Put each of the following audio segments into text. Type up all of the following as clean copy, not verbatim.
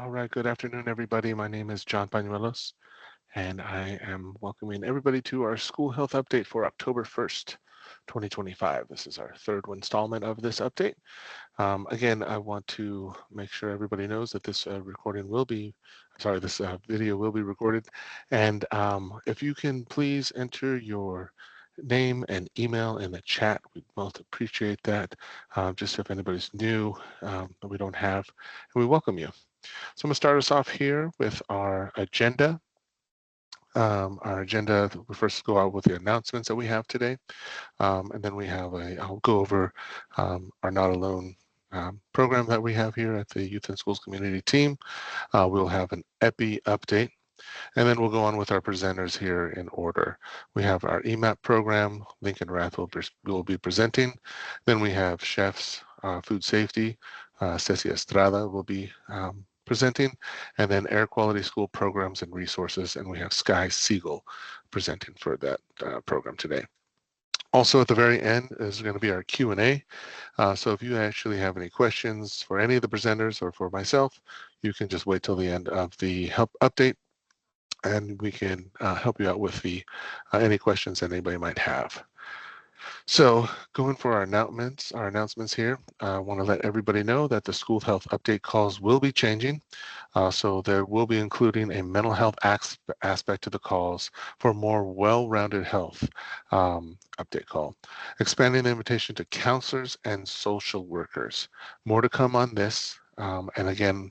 All right, good afternoon, everybody. My name is John Pañuelos, and I am welcoming everybody to our school health update for October 1st, 2025. This is our third installment of this update. Again, I want to make sure everybody knows that this this video will be recorded. And if you can please enter your name and email in the chat, we'd most appreciate that. Just if anybody's new that we don't have, and we welcome you. So I'm going to start us off here with our agenda. We first go out with the announcements that we have today. And then I'll go over our Not Alone program that we have here at the Youth and Schools Community Team. We'll have an EPI update. And then we'll go on with our presenters here in order. We have our EMAP program. Lincoln Rath will be presenting. Then we have chefs, food safety. Ceci Estrada will be presenting, and then air quality school programs and resources. And we have Sky Siegel presenting for that program today. Also at the very end is going to be our Q&A. So if you actually have any questions for any of the presenters or for myself, you can just wait till the end of the help update and we can help you out with any questions that anybody might have. So going for our announcements here, I want to let everybody know that the school health update calls will be changing. So there will be including a mental health aspect to the calls for more well-rounded health update call. Expanding the invitation to counselors and social workers. More to come on this. And again,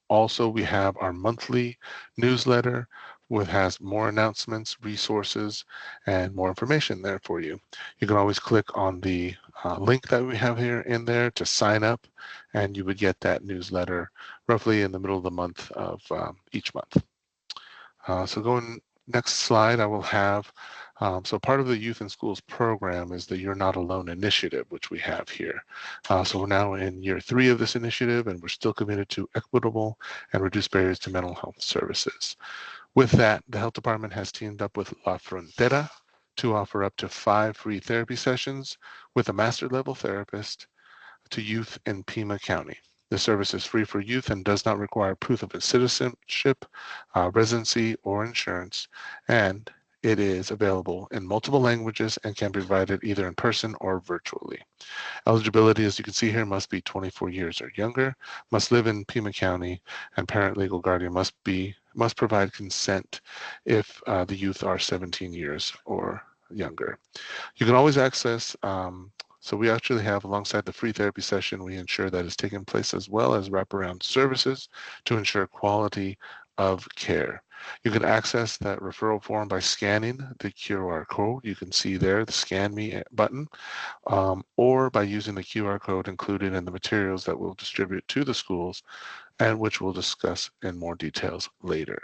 also we have our monthly newsletter which has more announcements, resources, and more information there for you. You can always click on the link that we have here in there to sign up, and you would get that newsletter roughly in the middle of the month of each month. So going next slide, I will have, so part of the Youth in Schools program is the You're Not Alone initiative, which we have here. So we're now in year 3 of this initiative, and we're still committed to equitable and reduced barriers to mental health services. With that, the health department has teamed up with La Frontera to offer up to 5 free therapy sessions with a master level therapist to youth in Pima County. The service is free for youth and does not require proof of citizenship, residency, or insurance, and it is available in multiple languages and can be provided either in person or virtually. Eligibility, as you can see here, must be 24 years or younger, must live in Pima County, and parent legal guardian must provide consent if the youth are 17 years or younger. You can always access, so we actually have alongside the free therapy session, we ensure that it's taking place as well as wraparound services to ensure quality of care. You can access that referral form by scanning the QR code. You can see there the Scan Me button, or by using the QR code included in the materials that we'll distribute to the schools and which we'll discuss in more details later.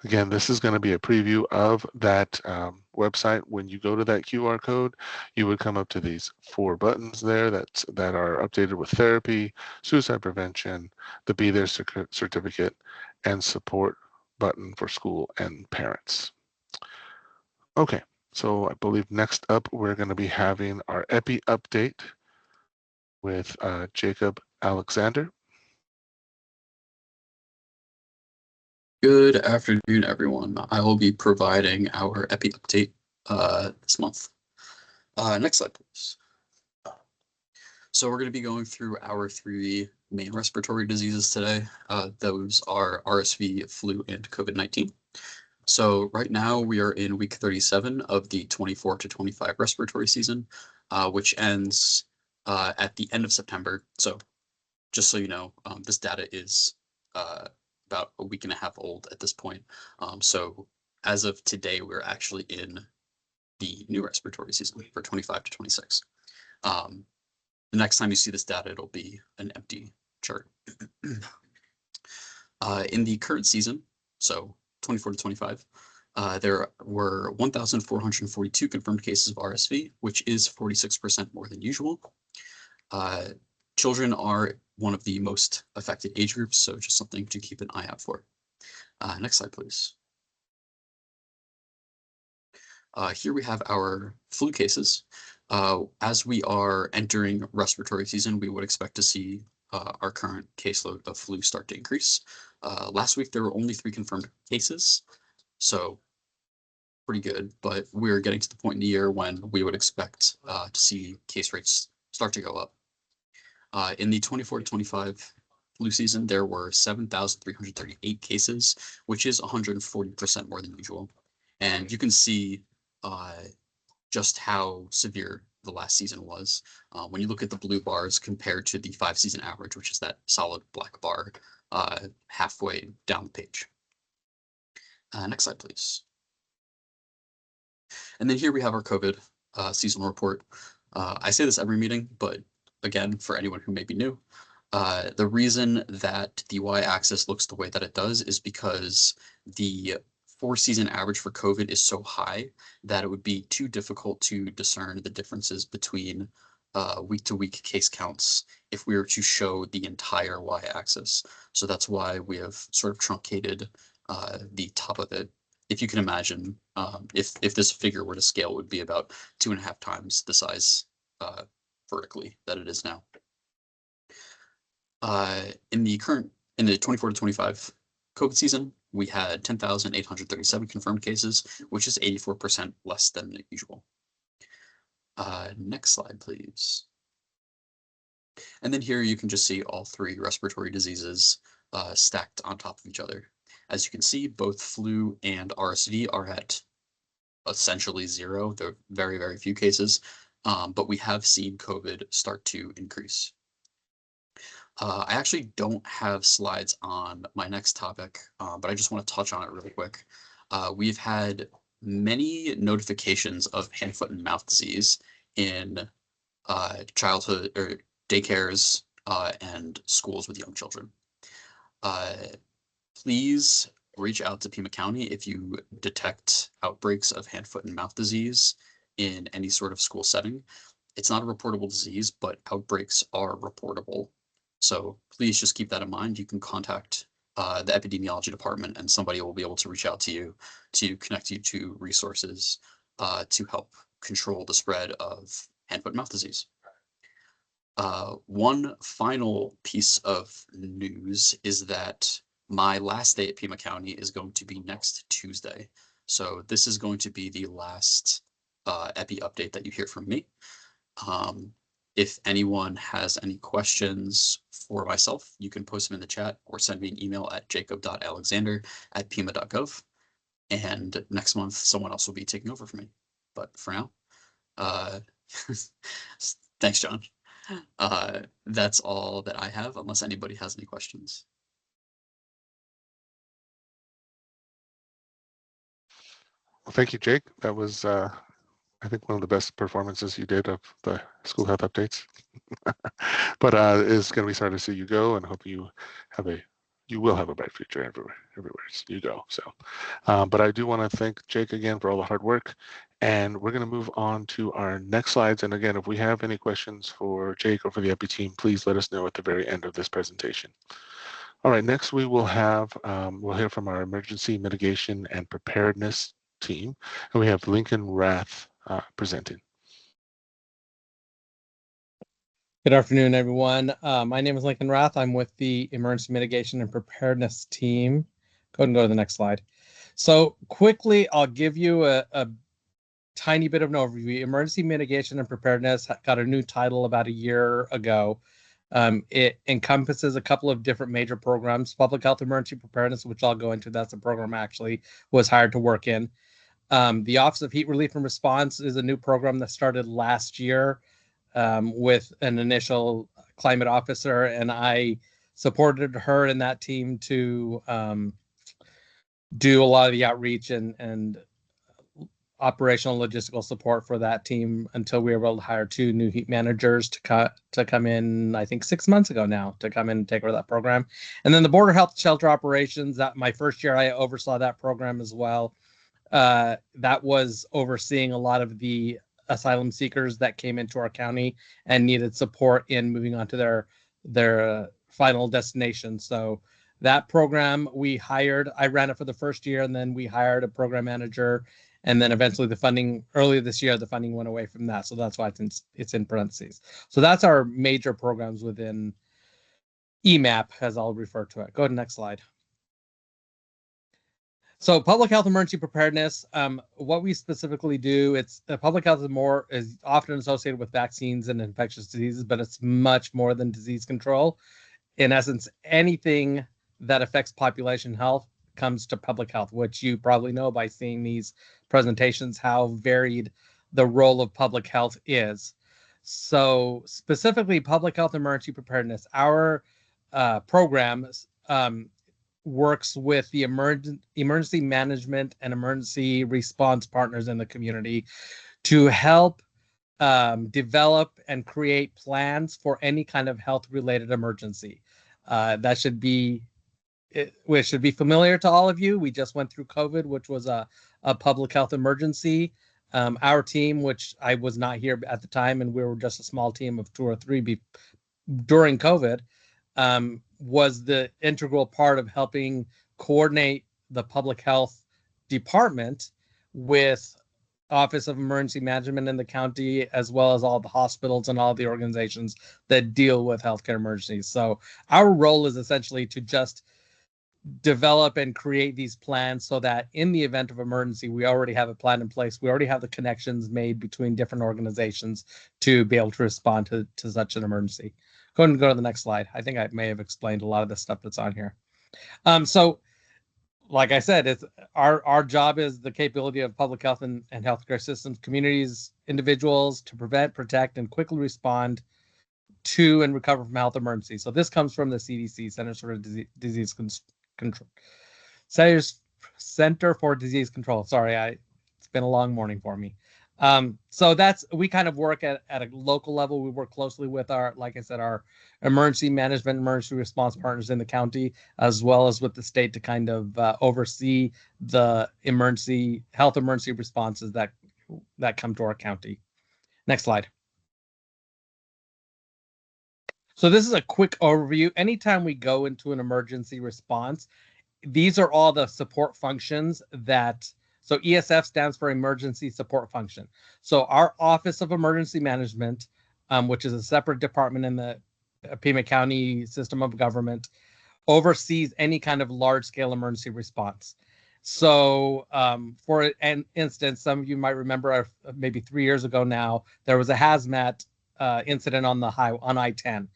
Again, this is going to be a preview of that website. When you go to that QR code, you would come up to these 4 buttons there that are updated with therapy, suicide prevention, the Be There certificate, and support button for school and parents. Okay, so I believe next up we're going to be having our EPI update with Jacob Alexander. Good afternoon, everyone. I will be providing our EPI update this month. Next slide, please. So we're going to be going through our 3 main respiratory diseases today. Those are RSV, flu, and COVID-19. So right now we are in week 37 of the 24 to 25 respiratory season, which ends at the end of September. So just so you know, this data is about a week and a half old at this point. So as of today, we're actually in the new respiratory season for 25 to 26. The next time you see this data, it'll be an empty chart. In the current season, so 24 to 25, there were 1,442 confirmed cases of RSV, which is 46% more than usual. Children are one of the most affected age groups, so just something to keep an eye out for. Next slide, please. Here we have our flu cases. As we are entering respiratory season, we would expect to see our current caseload of flu start to increase. Last week, there were only 3 confirmed cases, so pretty good, but we're getting to the point in the year when we would expect to see case rates start to go up. In the 24-25 flu season, there were 7,338 cases, which is 140% more than usual. And you can see just how severe the last season was when you look at the blue bars compared to the 5-season average, which is that solid black bar halfway down the page. Next slide, please. And then here we have our COVID seasonal report. I say this every meeting, but again, for anyone who may be new, the reason that the y-axis looks the way that it does is because the 4-season average for COVID is so high that it would be too difficult to discern the differences between week-to-week case counts if we were to show the entire y-axis. So that's why we have sort of truncated the top of it. If you can imagine, if this figure were to scale, it would be about 2.5 times the size vertically that it is now. In the 24-25 COVID season, we had 10,837 confirmed cases, which is 84% less than usual. Next slide, please. And then here you can just see all 3 respiratory diseases stacked on top of each other. As you can see, both flu and RSV are at essentially 0. There are very, very few cases, but we have seen COVID start to increase. I actually don't have slides on my next topic, but I just want to touch on it really quick. We've had many notifications of hand, foot, and mouth disease in childhood or daycares and schools with young children. Please reach out to Pima County if you detect outbreaks of hand, foot, and mouth disease in any sort of school setting. It's not a reportable disease, but outbreaks are reportable. So please just keep that in mind. You can contact the epidemiology department and somebody will be able to reach out to you to connect you to resources to help control the spread of hand, foot, and mouth disease. One final piece of news is that my last day at Pima County is going to be next Tuesday. So this is going to be the last epi update that you hear from me. If anyone has any questions for myself, you can post them in the chat or send me an email at jacob.alexander@pima.gov. And next month, someone else will be taking over for me. But for now, thanks, John. That's all that I have, unless anybody has any questions. Well, thank you, Jake. That was, I think, one of the best performances you did of the school health updates. But it's going to be sorry to see you go, and hope you will have a bright future everywhere you go. So, but I do want to thank Jake again for all the hard work, and we're going to move on to our next slides. And again, if we have any questions for Jake or for the EPI team, please let us know at the very end of this presentation. All right, next we will have, we'll hear from our emergency mitigation and preparedness team, and we have Lincoln Rath presenting. Good afternoon, everyone. My name is Lincoln Rath. I'm with the Emergency Mitigation and Preparedness team. Go ahead and go to the next slide. So quickly, I'll give you a tiny bit of an overview. Emergency Mitigation and Preparedness got a new title about a year ago. It encompasses a couple of different major programs. Public Health Emergency Preparedness, which I'll go into, that's a program I actually was hired to work in. The Office of Heat Relief and Response is a new program that started last year with an initial climate officer, and I supported her and that team to do a lot of the outreach and operational logistical support for that team until we were able to hire 2 new heat managers to come in, I think 6 months ago now, to come in and take over that program. And then the Border Health Shelter Operations, that my first year I oversaw that program as well. That was overseeing a lot of the asylum seekers that came into our county and needed support in moving on to their final destination. So that program I ran it for the first year, and then we hired a program manager, and then eventually earlier this year, the funding went away from that. So that's why it's in parentheses. So that's our major programs within EMAP, as I'll refer to it. Go to the next slide. So public health emergency preparedness, what we specifically do, it's public health is often associated with vaccines and infectious diseases, but it's much more than disease control. In essence, anything that affects population health comes to public health, which you probably know by seeing these presentations, how varied the role of public health is. So specifically public health emergency preparedness, our program works with the emergency management and emergency response partners in the community to help develop and create plans for any kind of health-related emergency. That should be which should be familiar to all of you. We just went through COVID, which was a public health emergency. Our team, which I was not here at the time, and we were just a small team of 2 or 3 during COVID, was the integral part of helping coordinate the public health department with Office of Emergency Management in the county, as well as all the hospitals and all the organizations that deal with healthcare emergencies. So our role is essentially to just develop and create these plans so that in the event of emergency, we already have a plan in place. We already have the connections made between different organizations to be able to respond to such an emergency. Go ahead and go to the next slide. I think I may have explained a lot of the stuff that's on here. So like I said, it's our job is the capability of public health and healthcare systems, communities, individuals to prevent, protect, and quickly respond to and recover from health emergencies. So this comes from the CDC, Centers for Disease Control. Center for Disease Control. Sorry, it's been a long morning for me. So we kind of work at a local level. We work closely with like I said, our emergency management, emergency response partners in the county, as well as with the state to kind of oversee the health emergency responses that come to our county. Next slide. So this is a quick overview. Anytime we go into an emergency response, these are all the support functions so ESF stands for Emergency Support Function. So our Office of Emergency Management, which is a separate department in the Pima County system of government, oversees any kind of large-scale emergency response. So for an instance, some of you might remember maybe 3 years ago now, there was a hazmat incident on I-10.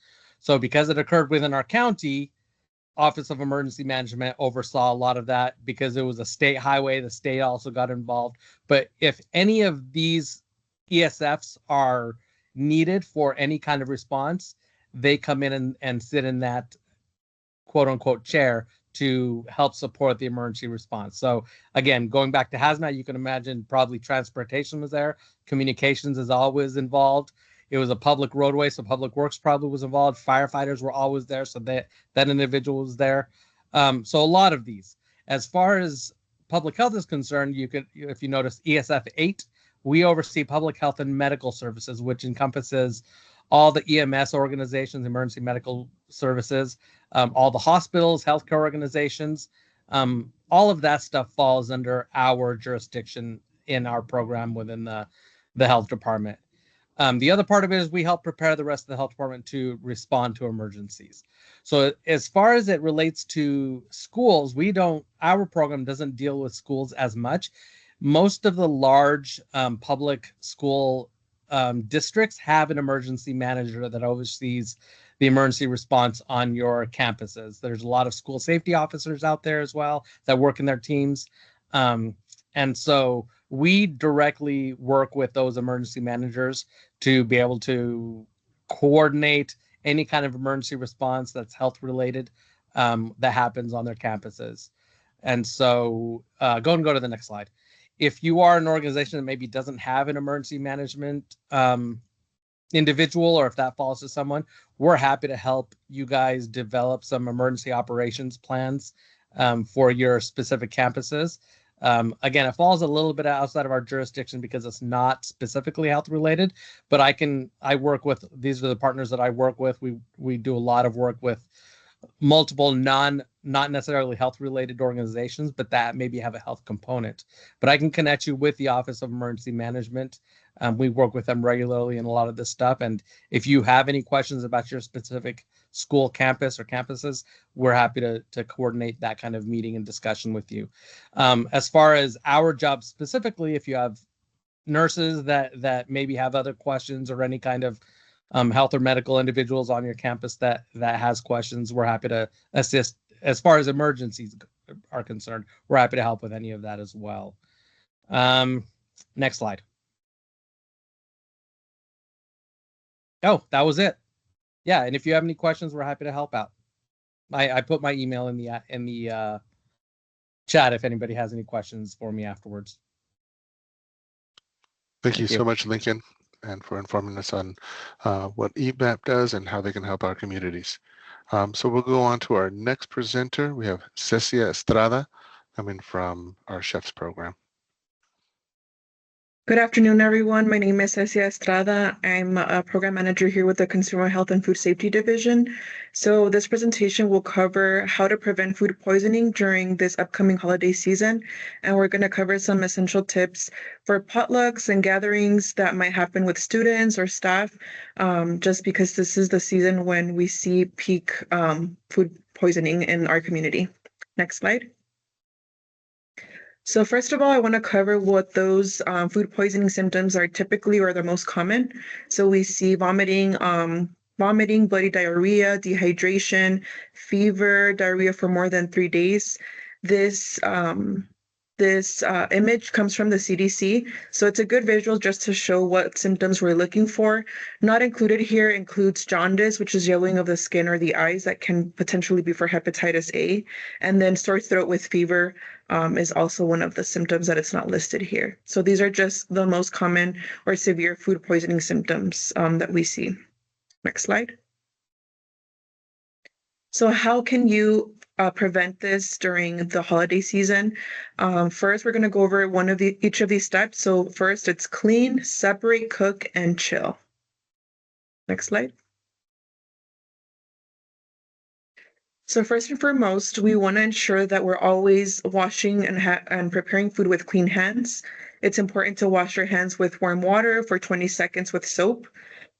So because it occurred within our county, Office of Emergency Management oversaw a lot of that because it was a state highway. The state also got involved. But if any of these ESFs are needed for any kind of response, they come in and sit in that quote unquote chair to help support the emergency response. So again, going back to hazmat, you can imagine probably transportation was there. Communications is always involved. It was a public roadway, so public works probably was involved. Firefighters were always there, so that individual was there. So a lot of these. As far as public health is concerned, if you notice ESF 8, we oversee public health and medical services, which encompasses all the EMS organizations, emergency medical services, all the hospitals, healthcare organizations. All of that stuff falls under our jurisdiction in our program within the health department. The other part of it is we help prepare the rest of the health department to respond to emergencies. So as far as it relates to schools, our program doesn't deal with schools as much. Most of the large public school districts have an emergency manager that oversees the emergency response on your campuses. There's a lot of school safety officers out there as well that work in their teams. And so we directly work with those emergency managers to be able to coordinate any kind of emergency response that's health related that happens on their campuses. And so go to the next slide. If you are an organization that maybe doesn't have an emergency management individual, or if that falls to someone, we're happy to help you guys develop some emergency operations plans for your specific campuses. Again, it falls a little bit outside of our jurisdiction because it's not specifically health related, but these are the partners that I work with. We do a lot of work with multiple not necessarily health related organizations, but that maybe have a health component. But I can connect you with the Office of Emergency Management We work with them regularly in a lot of this stuff. And if you have any questions about your specific school campus or campuses, we're happy to coordinate that kind of meeting and discussion with you. As far as our job specifically, if you have nurses that maybe have other questions or any kind of health or medical individuals on your campus that has questions, we're happy to assist. As far as emergencies are concerned, we're happy to help with any of that as well. Next slide. Oh, that was it. Yeah, and if you have any questions, we're happy to help out. I put my email in the chat if anybody has any questions for me afterwards. Thank you so much, Lincoln, and for informing us on what EMAP does and how they can help our communities. So we'll go on to our next presenter. We have Cecia Estrada coming from our chef's program. Good afternoon, everyone. My name is Cecia Estrada. I'm a program manager here with the Consumer Health and Food Safety Division. So this presentation will cover how to prevent food poisoning during this upcoming holiday season. And we're going to cover some essential tips for potlucks and gatherings that might happen with students or staff, just because this is the season when we see peak food poisoning in our community. Next slide. So first of all, I want to cover what those food poisoning symptoms are typically or the most common. So we see vomiting, bloody diarrhea, dehydration, fever, diarrhea for more than 3 days. This image comes from the CDC, so it's a good visual just to show what symptoms we're looking for. Not included here includes jaundice, which is yellowing of the skin or the eyes that can potentially be for hepatitis A. And then sore throat with fever is also one of the symptoms that it's not listed here. So these are just the most common or severe food poisoning symptoms that we see. Next slide. So how can you prevent this during the holiday season? First, we're going to go over each of these steps. So first, it's clean, separate, cook, and chill. Next slide. So first and foremost, we want to ensure that we're always washing and preparing food with clean hands. It's important to wash your hands with warm water for 20 seconds with soap.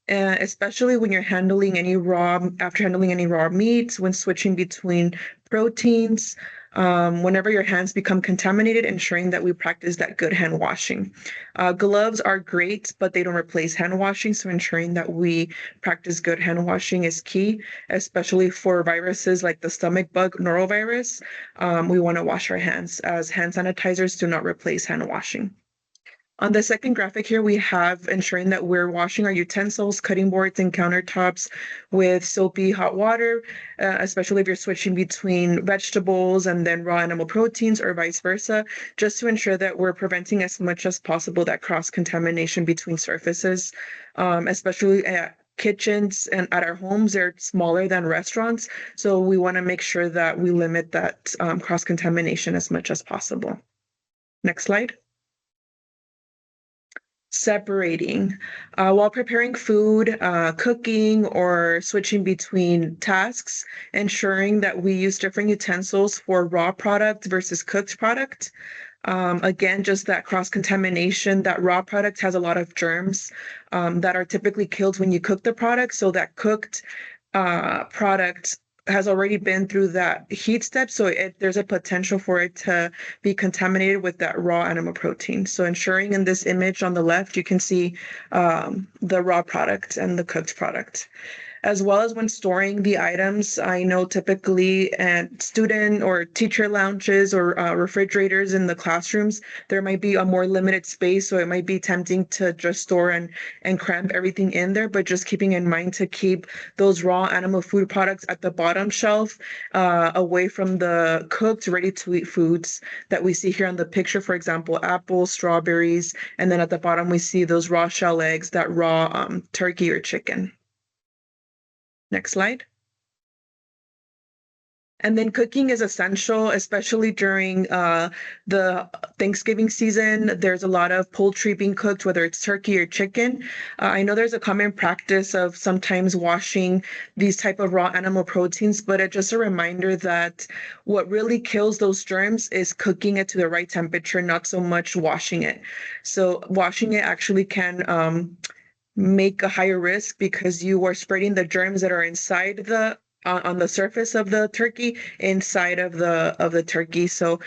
Especially when you're after handling any raw meats, when switching between proteins, whenever your hands become contaminated, ensuring that we practice that good hand washing. Gloves are great, but they don't replace hand washing, so ensuring that we practice good hand washing is key, especially for viruses like the stomach bug norovirus. We want to wash our hands, as hand sanitizers do not replace hand washing. On the second graphic here, we have ensuring that we're washing our utensils, cutting boards, and countertops with soapy hot water, especially if you're switching between vegetables and then raw animal proteins or vice versa, just to ensure that we're preventing as much as possible that cross-contamination between surfaces, especially at kitchens and at our homes. They're smaller than restaurants, so we want to make sure that we limit that cross-contamination as much as possible. Next slide. Separating. While preparing food, cooking, or switching between tasks, ensuring that we use different utensils for raw product versus cooked product. Again, just that cross-contamination, that raw product has a lot of germs that are typically killed when you cook the product, so that cooked product has already been through that heat step, so there's a potential for it to be contaminated with that raw animal protein. So ensuring in this image on the left, you can see the raw product and the cooked product. As well as when storing the items, I know typically at student or teacher lounges or refrigerators in the classrooms, there might be a more limited space, so it might be tempting to just store and cramp everything in there, but just keeping in mind to keep those raw animal food products at the bottom shelf, away from the cooked, ready-to-eat foods that we see here on the picture, for example, apples, strawberries, and then at the bottom we see those raw shell eggs, that raw turkey or chicken. Next slide. And then cooking is essential, especially during the Thanksgiving season. There's a lot of poultry being cooked, whether it's turkey or chicken. I know there's a common practice of sometimes washing these type of raw animal proteins, but it's just a reminder that what really kills those germs is cooking it to the right temperature, not so much washing it. So washing it actually can make a higher risk because you are spreading the germs that are inside the on the surface of the turkey inside of the turkey. So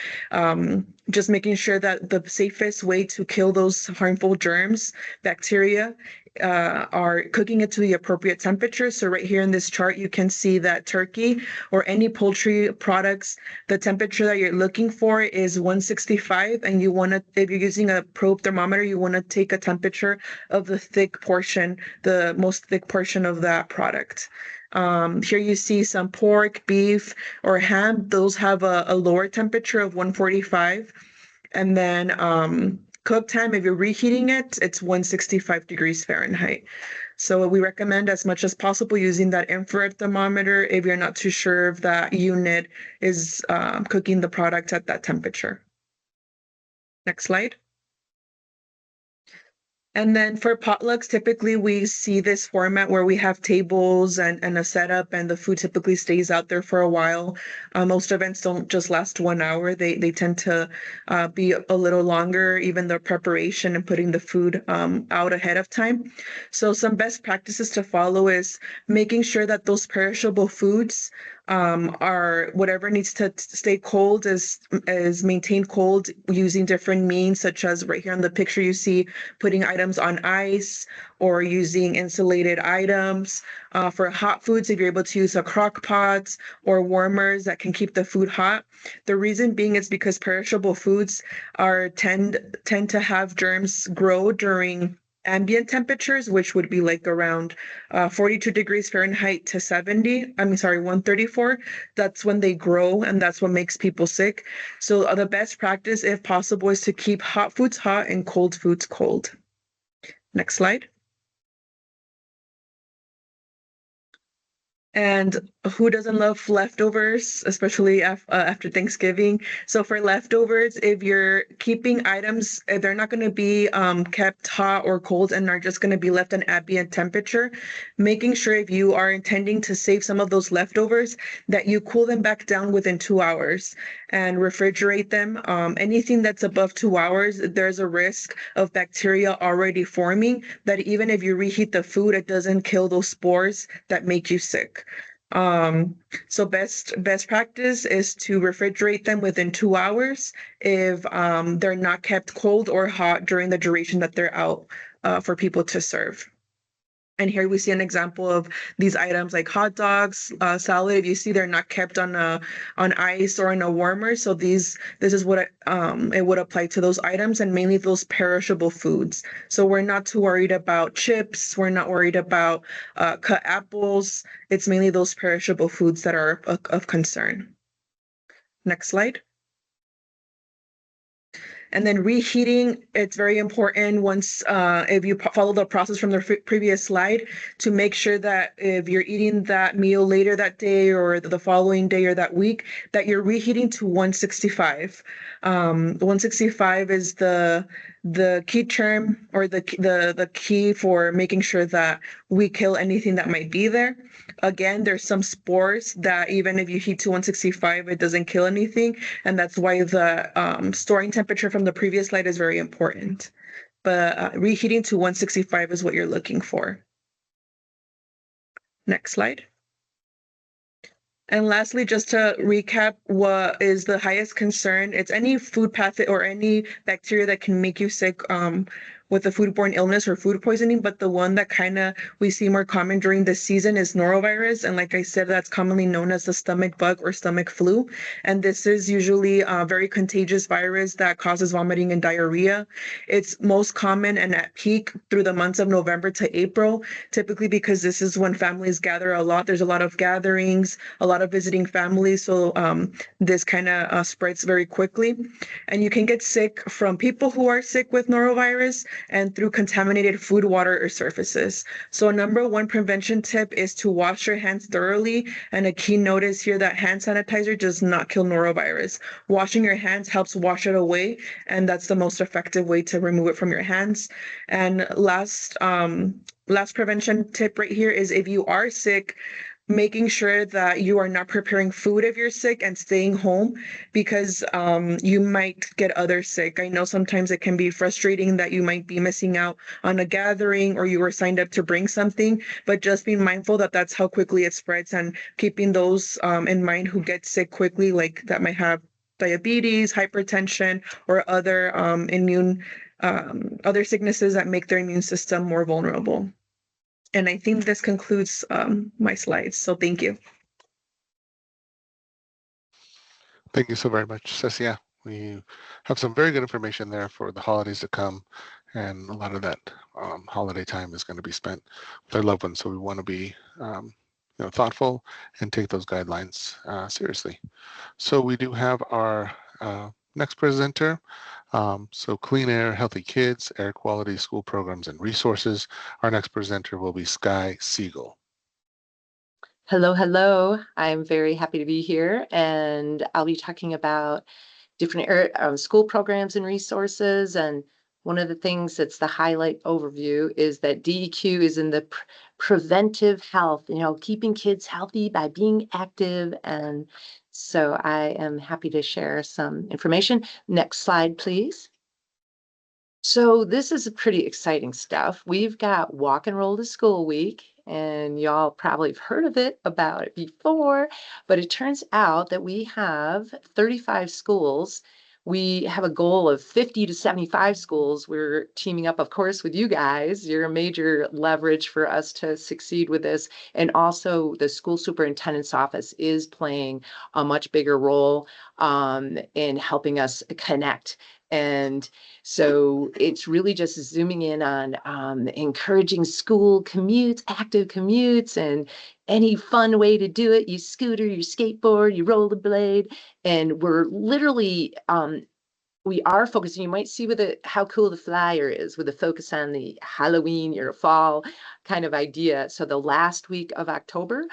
just making sure that the safest way to kill those harmful germs, bacteria, are cooking it to the appropriate temperature. So right here in this chart, you can see that turkey or any poultry products, the temperature that you're looking for is 165. And you want to, if you're using a probe thermometer, you want to take a temperature of the thick portion, the most thick portion of that product. Here you see some pork, beef, or ham. Those have a lower temperature of 145. And then cook time, if you're reheating it, it's 165 degrees Fahrenheit. So we recommend as much as possible using that infrared thermometer if you're not too sure if that unit is cooking the product at that temperature. Next slide. And then for potlucks, typically we see this format where we have tables and a setup, and the food typically stays out there for a while. Most events don't just last 1 hour. They tend to be a little longer, even the preparation and putting the food out ahead of time. So some best practices to follow is making sure that those perishable foods are whatever needs to stay cold is maintained cold using different means, such as right here on the picture you see putting items on ice or using insulated items. For hot foods, if you're able to use a crock pot or warmers that can keep the food hot. The reason being is because perishable foods tend to have germs grow during ambient temperatures, which would be like around 42 degrees Fahrenheit to 134. That's when they grow, and that's what makes people sick. So the best practice, if possible, is to keep hot foods hot and cold foods cold. Next slide. And who doesn't love leftovers, especially after Thanksgiving? So for leftovers, if you're keeping items, if they're not going to be kept hot or cold and are just going to be left at ambient temperature, making sure if you are intending to save some of those leftovers, that you cool them back down within 2 hours and refrigerate them. Anything that's above 2 hours, there's a risk of bacteria already forming that even if you reheat the food, it doesn't kill those spores that make you sick. So best practice is to refrigerate them within 2 hours if they're not kept cold or hot during the duration that they're out for people to serve. And here we see an example of these items like hot dogs, salad. If you see, they're not kept on ice or in a warmer. So this is what it would apply to those items, and mainly those perishable foods. So we're not too worried about chips. We're not worried about cut apples. It's mainly those perishable foods that are of concern. Next slide. And then reheating, it's very important once, if you follow the process from the previous slide, to make sure that if you're eating that meal later that day or the following day or that week, that you're reheating to 165. 165 is the key term or the key for making sure that we kill anything that might be there. Again, there's some spores that even if you heat to 165, it doesn't kill anything. And that's why the storing temperature from the previous slide is very important. But reheating to 165 is what you're looking for. Next slide. And lastly, just to recap, what is the highest concern? It's any food pathogen or any bacteria that can make you sick with a foodborne illness or food poisoning. But the one that kind of we see more common during this season is norovirus. And like I said, that's commonly known as the stomach bug or stomach flu. And this is usually a very contagious virus that causes vomiting and diarrhea. It's most common and at peak through the months of November to April, typically because this is when families gather a lot. There's a lot of gatherings, a lot of visiting families. So this kind of spreads very quickly. And you can get sick from people who are sick with norovirus, and through contaminated food, water, or surfaces. So number one prevention tip is to wash your hands thoroughly. And a key note is here that hand sanitizer does not kill norovirus. Washing your hands helps wash it away, and that's the most effective way to remove it from your hands. And last prevention tip right here is if you are sick, making sure that you are not preparing food if you're sick and staying home because you might get others sick. I know sometimes it can be frustrating that you might be missing out on a gathering or you were signed up to bring something, but just being mindful that that's how quickly it spreads and keeping those in mind who get sick quickly, like that might have diabetes, hypertension, or other other sicknesses that make their immune system more vulnerable. And I think this concludes my slides. So thank you. Thank you so very much, Cecia. We have some very good information there for the holidays to come, and a lot of that holiday time is going to be spent with our loved ones. So we want to be, thoughtful and take those guidelines seriously. So we do have our next presenter. So Clean Air, Healthy Kids, Air Quality, School Programs and Resources. Our next presenter will be Sky Siegel. Hello, hello. I'm very happy to be here, and I'll be talking about different school programs and resources. And one of the things that's the highlight overview is that DEQ is in the preventive health, keeping kids healthy by being active. And so I am happy to share some information. Next slide, please. So this is pretty exciting stuff. We've got Walk and Roll to School Week, and y'all probably have heard of it about it before, but it turns out that we have 35 schools. We have a goal of 50 to 75 schools. We're teaming up, of course, with you guys. You're a major leverage for us to succeed with this. And also the school superintendent's office is playing a much bigger role in helping us connect. And so it's really just zooming in on encouraging school commutes, active commutes, and any fun way to do it. You scooter, you skateboard, you rollerblade, and we're literally we are focusing. You might see how cool the flyer is with a focus on the Halloween or fall kind of idea. So the last week of October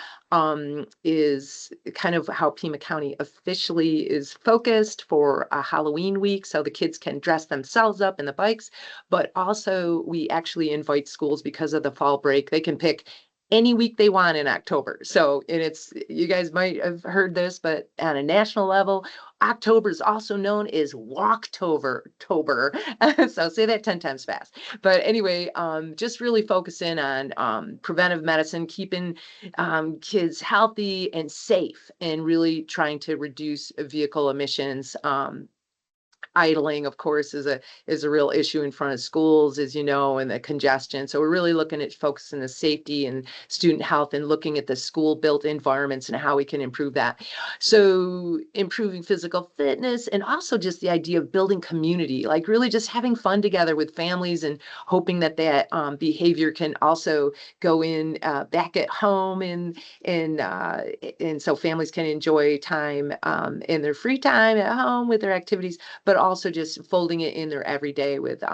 is kind of how Pima County officially is focused for a Halloween week. So the kids can dress themselves up in the bikes, but also we actually invite schools because of the fall break. They can pick any week they want in October. So, and you guys might have heard this, but on a national level, October is also known as Walktober. So say that 10 times fast. But anyway, just really focus in on preventive medicine, keeping kids healthy and safe, and really trying to reduce vehicle emissions. Idling, of course, is a real issue in front of schools, as you know, and the congestion. So we're really looking at focusing the safety and student health and looking at the school built environments and how we can improve that. So improving physical fitness, and also just the idea of building community, like really just having fun together with families and hoping that behavior can also go in back at home, and so families can enjoy time in their free time at home with their activities, but also just folding it in their everyday with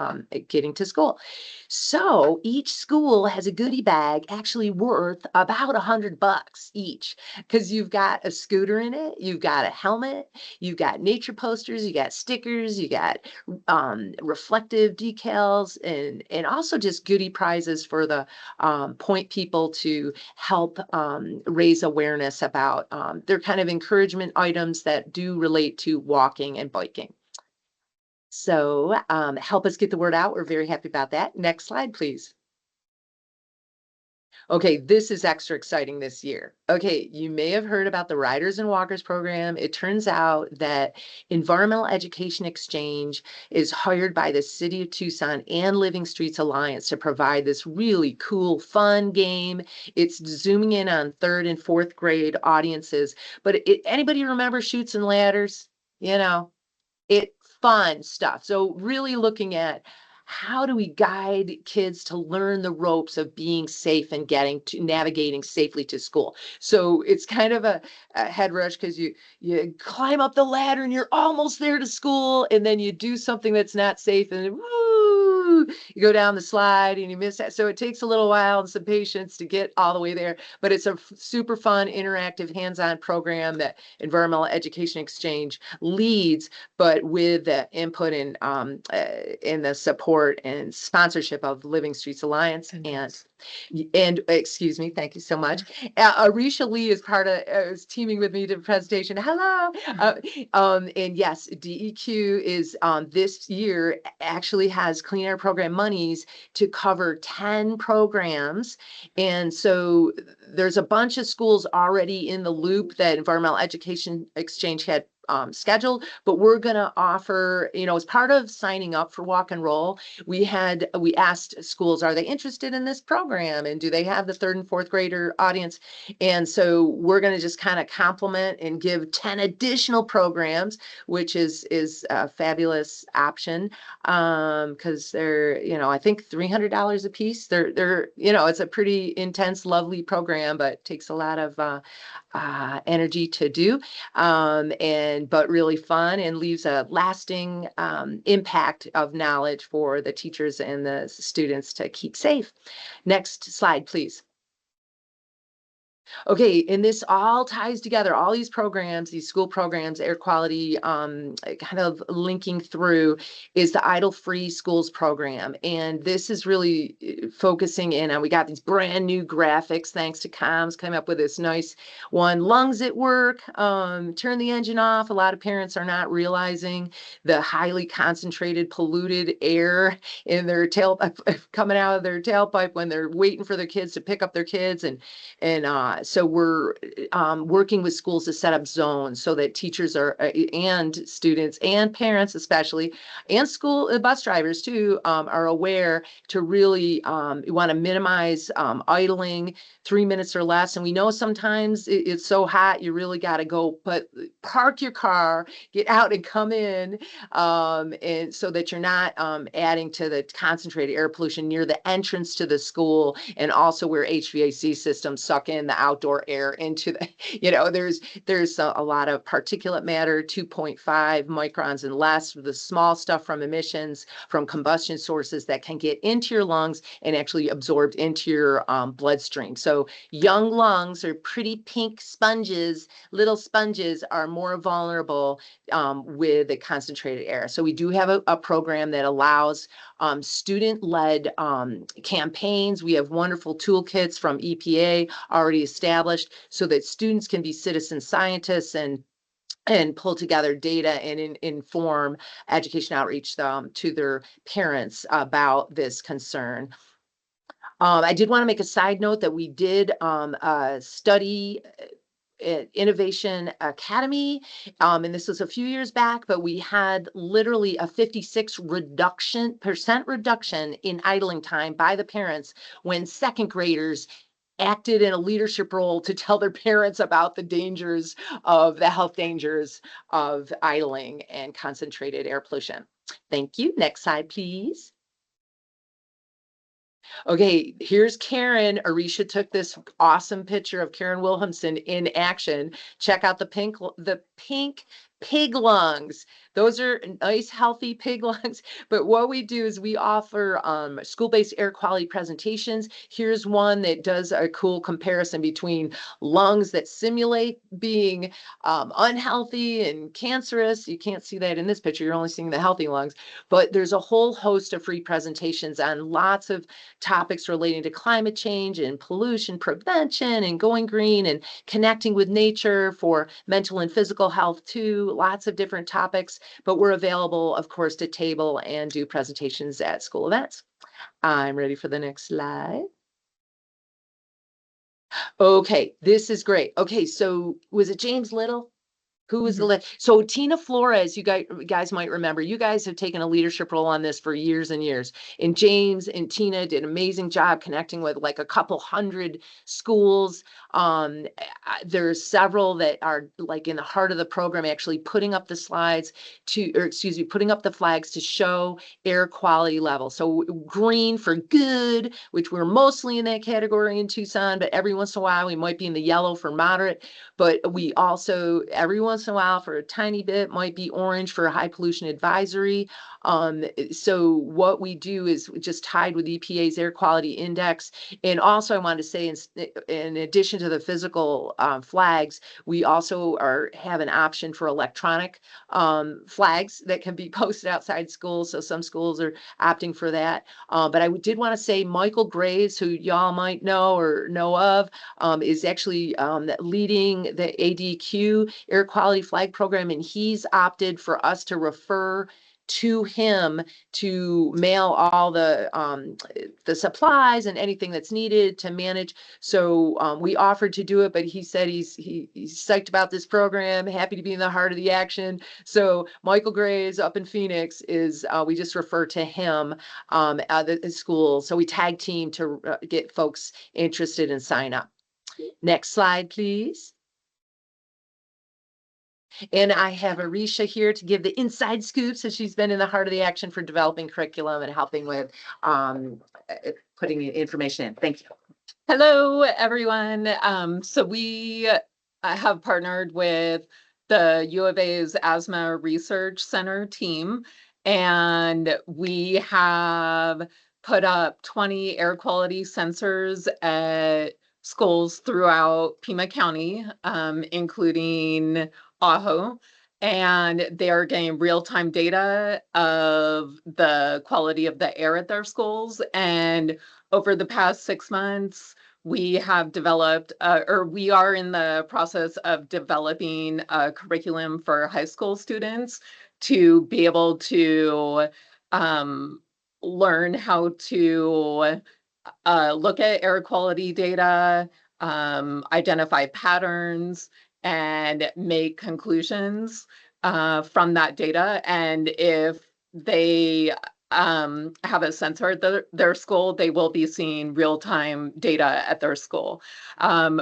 getting to school. So each school has a goodie bag actually worth about $100 each, because you've got a scooter in it, you've got a helmet, you've got nature posters, you got stickers, you got reflective decals, and also just goodie prizes for the point people to help raise awareness about their kind of encouragement items that do relate to walking and biking. So help us get the word out. We're very happy about that. Next slide, please. Okay, this is extra exciting this year. Okay, you may have heard about the Riders and Walkers program. It turns out that Environmental Education Exchange is hired by the City of Tucson and Living Streets Alliance to provide this really cool, fun game. It's zooming in on 3rd and 4th grade audiences. But anybody remember Chutes and Ladders? Fun stuff. So really looking at how do we guide kids to learn the ropes of being safe and navigating safely to school. So it's kind of a head rush, because you climb up the ladder and you're almost there to school, and then you do something that's not safe, and woo, woo, you go down the slide and you miss that. So it takes a little while and some patience to get all the way there, but it's a super fun, interactive, hands-on program that Environmental Education Exchange leads, but with the input and in the support and sponsorship of Living Streets Alliance and excuse me, thank you so much. Arisha Lee is is teaming with me to the presentation. Hello. And yes, DEQ is this year actually has Clean Air Program monies to cover 10 programs. And so there's a bunch of schools already in the loop that Environmental Education Exchange had scheduled, but we're going to offer, as part of signing up for Walk and Roll, we asked schools, are they interested in this program? And do they have the 3rd and 4th grader audience? And so we're going to just kind of complement and give 10 additional programs, which is a fabulous option. Because they're, I think $300 a piece. They're, it's a pretty intense, lovely program, but takes a lot of energy to do, but really fun and leaves a lasting impact of knowledge for the teachers and the students to keep safe. Next slide, please. Okay, and this all ties together, all these programs, these school programs, air quality, kind of linking through is the Idle Free Schools program. And this is really focusing in on, we got these brand new graphics, thanks to comms, came up with this nice one, lungs at work, turn the engine off. A lot of parents are not realizing the highly concentrated, polluted air in their tailpipe, coming out of their tailpipe when they're waiting for their kids to pick up their kids. And so we're working with schools to set up zones so that teachers and students and parents especially, and school bus drivers too, are aware to really, you want to minimize idling, 3 minutes or less. And we know sometimes it's so hot, you really got to go, but park your car, get out and come in, and so that you're not adding to the concentrated air pollution near the entrance to the school, and also where HVAC systems suck in the outdoor air into the, there's a lot of particulate matter, 2.5 microns and less, the small stuff from emissions from combustion sources that can get into your lungs and actually absorbed into your bloodstream. So young lungs are pretty pink sponges, little sponges are more vulnerable with the concentrated air. So we do have a program that allows student-led campaigns. We have wonderful toolkits from EPA already established so that students can be citizen scientists and pull together data and inform education outreach to their parents about this concern. I did want to make a side note that we did a study at Innovation Academy, and this was a few years back, but we had literally a 56% reduction in idling time by the parents when 2nd graders acted in a leadership role to tell their parents about the health dangers of idling and concentrated air pollution. Thank you. Next slide, please. Okay, here's Karen. Arisha took this awesome picture of Karen Wilhelmsen in action. Check out the pink pig lungs. Those are nice, healthy pig lungs. But what we do is we offer school-based air quality presentations. Here's one that does a cool comparison between lungs that simulate being unhealthy and cancerous. You can't see that in this picture. You're only seeing the healthy lungs. But there's a whole host of free presentations on lots of topics relating to climate change and pollution prevention and going green and connecting with nature for mental and physical health too. Lots of different topics, but we're available, of course, to table and do presentations at school events. I'm ready for the next slide. Okay, this is great. Okay, so was it James Little? Who was the so Tina Flores, you guys might remember, you guys have taken a leadership role on this for years and years. And James and Tina did an amazing job connecting with like a couple hundred schools. There's several that are like in the heart of the program, actually putting up the slides putting up the flags to show air quality level. So green for good, which we're mostly in that category in Tucson, but every once in a while we might be in the yellow for moderate. But we also, every once once in a while for a tiny bit might be orange for a high pollution advisory. So what we do is just tied with EPA's air quality index. And also I wanted to say, in addition to the physical flags, we also have an option for electronic flags that can be posted outside schools. So some schools are opting for that. But I did want to say Michael Graves, who y'all might know or know of, is actually leading the ADQ Air Quality Flag Program, and he's opted for us to refer to him to mail all the supplies and anything that's needed to manage. So we offered to do it, but he said he's psyched about this program, happy to be in the heart of the action. So Michael Graves up in Phoenix is, we just refer to him at the school. So we tag team to get folks interested and sign up. Next slide, please. And I have Arisha here to give the inside scoop. So she's been in the heart of the action for developing curriculum and helping with putting information in. Thank you. Hello, everyone. So we have partnered with the U of A's Asthma Research Center team, and we have put up 20 air quality sensors at schools throughout Pima County, including Ajo, and they are getting real-time data of the quality of the air at their schools. And over the past 6 months, we have developed, or we are in the process of developing a curriculum for high school students to be able to learn how to look at air quality data, identify patterns, and make conclusions from that data. And if they have a sensor at their school, they will be seeing real-time data at their school.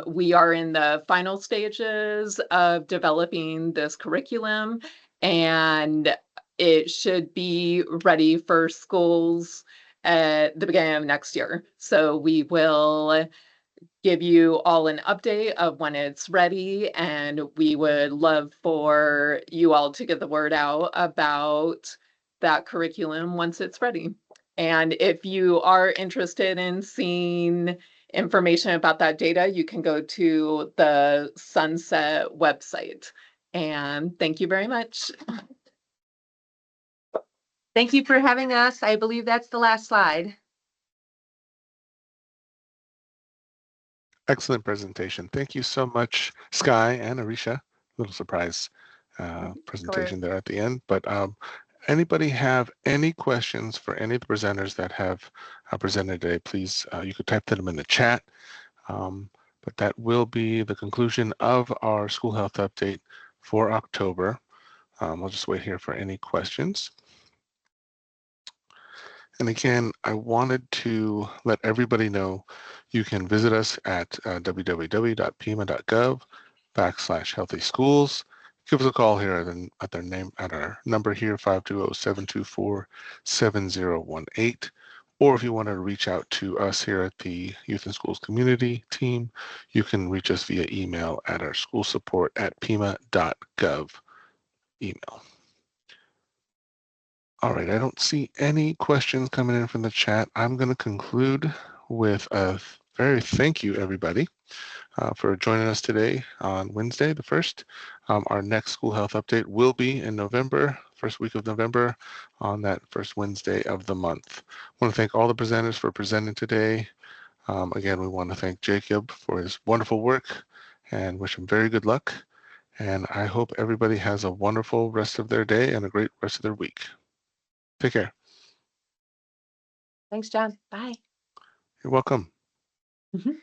We are in the final stages of developing this curriculum, and it should be ready for schools at the beginning of next year. So we will give you all an update of when it's ready, and we would love for you all to get the word out about that curriculum once it's ready. And if you are interested in seeing information about that data, you can go to the Sunset website. And thank you very much. Thank you for having us. I believe that's the last slide. Excellent presentation. Thank you so much, Sky and Arisha. Little surprise presentation there at the end. But anybody have any questions for any of the presenters that have presented today? Please, you could type them in the chat. But that will be the conclusion of our school health update for October. I'll just wait here for any questions. And again, I wanted to let everybody know you can visit us at www.pima.gov/healthy schools. Give us a call here at our number here, 520-724-7018. Or if you want to reach out to us here at the Youth and Schools Community Team, you can reach us via email at our school support at pima.gov email. All right, I don't see any questions coming in from the chat. I'm going to conclude with a very thank you, everybody, for joining us today on Wednesday, the 1st. Our next school health update will be in November, first week of November, on that first Wednesday of the month. I want to thank all the presenters for presenting today. Again, we want to thank Jacob for his wonderful work and wish him very good luck. And I hope everybody has a wonderful rest of their day and a great rest of their week. Take care. Thanks, John. Bye. You're welcome. Mm-hmm.